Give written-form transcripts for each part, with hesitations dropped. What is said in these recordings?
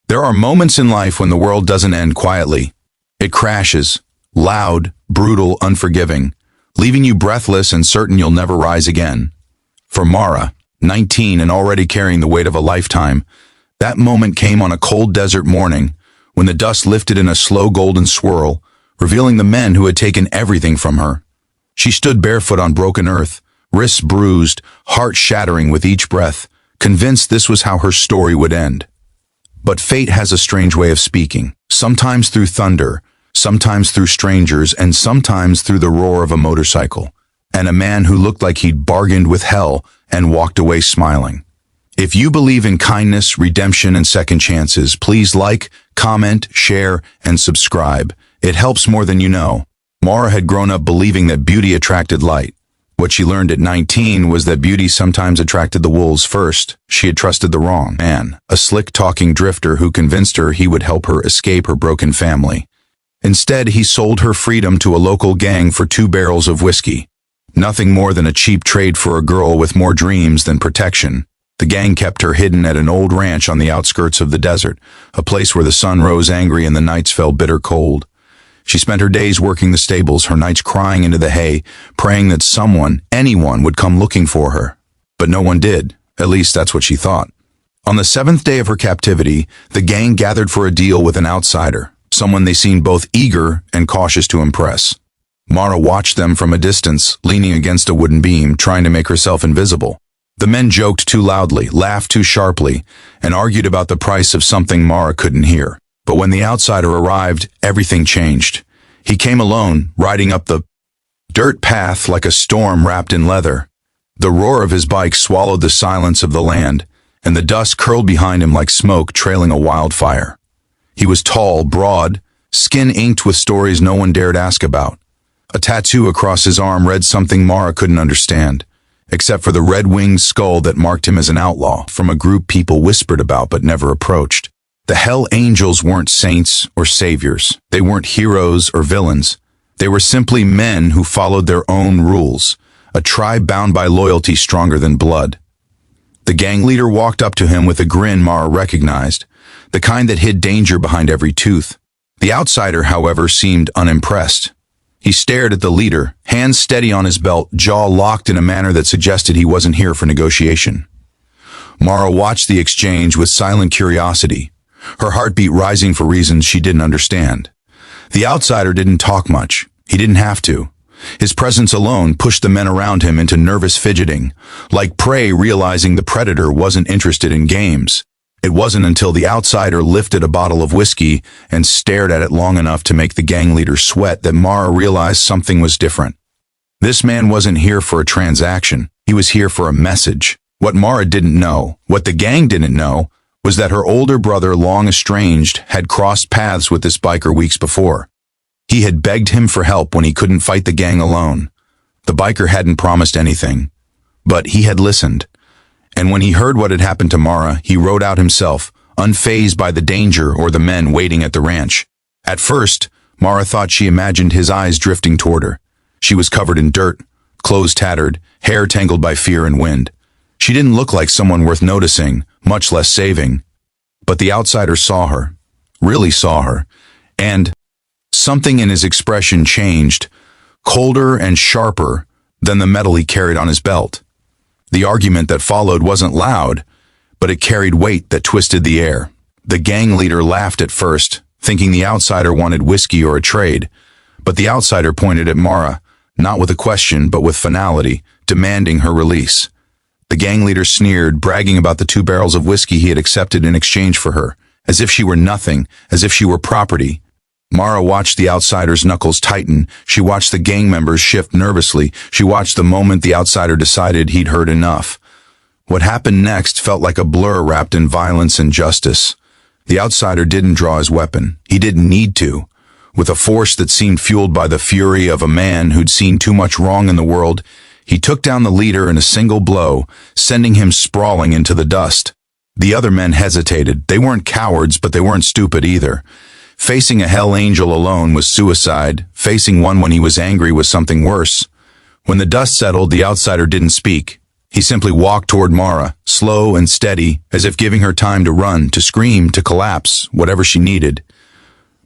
There are moments in life when the world doesn't end quietly. It crashes, loud, brutal, unforgiving, leaving you breathless and certain you'll never rise again. For Mara, 19 and already carrying the weight of a lifetime, that moment came on a cold desert morning when the dust lifted in a slow golden swirl, revealing the men who had taken everything from her. She stood barefoot on broken earth, wrists bruised, heart shattering with each breath, convinced this was how her story would end. But fate has a strange way of speaking, sometimes through thunder, sometimes through strangers, and sometimes through the roar of a motorcycle, and a man who looked like he'd bargained with hell and walked away smiling. If you believe in kindness, redemption, and second chances, please like, comment, share, and subscribe. It helps more than you know. Mara had grown up believing that beauty attracted light. What she learned at 19 was that beauty sometimes attracted the wolves first. She had trusted the wrong man, a slick-talking drifter who convinced her he would help her escape her broken family. Instead, he sold her freedom to a local gang for 2 barrels of whiskey. Nothing more than a cheap trade for a girl with more dreams than protection. The gang kept her hidden at an old ranch on the outskirts of the desert, a place where the sun rose angry and the nights fell bitter cold. She spent her days working the stables, her nights crying into the hay, praying that someone, anyone, would come looking for her. But no one did. At least that's what she thought. On the 7th day of her captivity, the gang gathered for a deal with an outsider, someone they seemed both eager and cautious to impress. Mara watched them from a distance, leaning against a wooden beam, trying to make herself invisible. The men joked too loudly, laughed too sharply, and argued about the price of something Mara couldn't hear. But when the outsider arrived, everything changed. He came alone, riding up the dirt path like a storm wrapped in leather. The roar of his bike swallowed the silence of the land, and the dust curled behind him like smoke trailing a wildfire. He was tall, broad, skin inked with stories no one dared ask about. A tattoo across his arm read something Mara couldn't understand, except for the red-winged skull that marked him as an outlaw from a group people whispered about but never approached. The Hell Angels weren't saints or saviors. They weren't heroes or villains. They were simply men who followed their own rules, a tribe bound by loyalty stronger than blood. The gang leader walked up to him with a grin Mara recognized, the kind that hid danger behind every tooth. The outsider, however, seemed unimpressed. He stared at the leader, hands steady on his belt, jaw locked in a manner that suggested he wasn't here for negotiation. Mara watched the exchange with silent curiosity, her heartbeat rising for reasons she didn't understand. The outsider didn't talk much. He didn't have to. His presence alone pushed the men around him into nervous fidgeting, like prey realizing the predator wasn't interested in games. It wasn't until the outsider lifted a bottle of whiskey and stared at it long enough to make the gang leader sweat that Mara realized something was different. This man wasn't here for a transaction. He was here for a message. What Mara didn't know, what the gang didn't know, was that her older brother, long estranged, had crossed paths with this biker weeks before. He had begged him for help when he couldn't fight the gang alone. The biker hadn't promised anything, but he had listened. And when he heard what had happened to Mara, he rode out himself, unfazed by the danger or the men waiting at the ranch. At first, Mara thought she imagined his eyes drifting toward her. She was covered in dirt, clothes tattered, hair tangled by fear and wind. She didn't look like someone worth noticing, much less saving. But the outsider saw her, really saw her, and something in his expression changed, colder and sharper than the metal he carried on his belt. The argument that followed wasn't loud, but it carried weight that twisted the air. The gang leader laughed at first, thinking the outsider wanted whiskey or a trade, but the outsider pointed at Mara, not with a question but with finality, demanding her release. The gang leader sneered, bragging about the 2 barrels of whiskey he had accepted in exchange for her, as if she were nothing, as if she were property. Mara watched the outsider's knuckles tighten. She watched the gang members shift nervously. She watched the moment the outsider decided he'd heard enough. What happened next felt like a blur wrapped in violence and justice. The outsider didn't draw his weapon. He didn't need to. With a force that seemed fueled by the fury of a man who'd seen too much wrong in the world, he took down the leader in a single blow, sending him sprawling into the dust. The other men hesitated. They weren't cowards, but they weren't stupid either. Facing a Hell Angel alone was suicide. Facing one when he was angry was something worse. When the dust settled, the outsider didn't speak. He simply walked toward Mara, slow and steady, as if giving her time to run, to scream, to collapse, whatever she needed.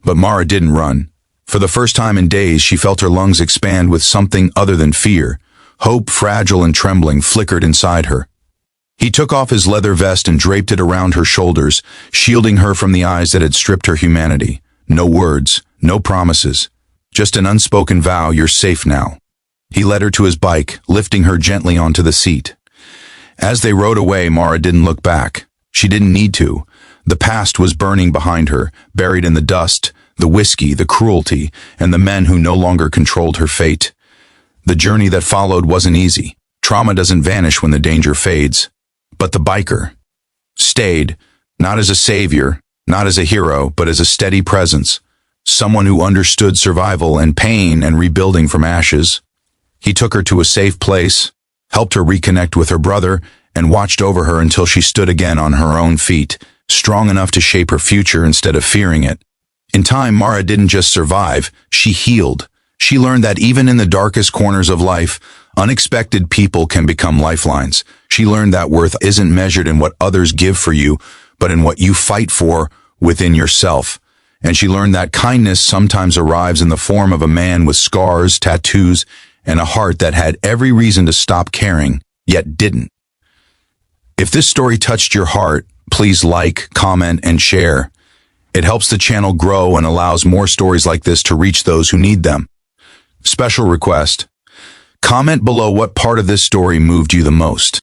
But Mara didn't run. For the first time in days, she felt her lungs expand with something other than fear. Hope, fragile and trembling, flickered inside her. He took off his leather vest and draped it around her shoulders, shielding her from the eyes that had stripped her humanity. No words, no promises. Just an unspoken vow, you're safe now. He led her to his bike, lifting her gently onto the seat. As they rode away, Mara didn't look back. She didn't need to. The past was burning behind her, buried in the dust, the whiskey, the cruelty, and the men who no longer controlled her fate. The journey that followed wasn't easy. Trauma doesn't vanish when the danger fades. But the biker stayed, not as a savior, not as a hero, but as a steady presence, someone who understood survival and pain and rebuilding from ashes. He took her to a safe place, helped her reconnect with her brother, and watched over her until she stood again on her own feet, strong enough to shape her future instead of fearing it. In time, Mara didn't just survive, she healed. She learned that even in the darkest corners of life, unexpected people can become lifelines. She learned that worth isn't measured in what others give for you, but in what you fight for within yourself. And she learned that kindness sometimes arrives in the form of a man with scars, tattoos, and a heart that had every reason to stop caring, yet didn't. If this story touched your heart, please like, comment, and share. It helps the channel grow and allows more stories like this to reach those who need them. Special request: comment below what part of this story moved you the most.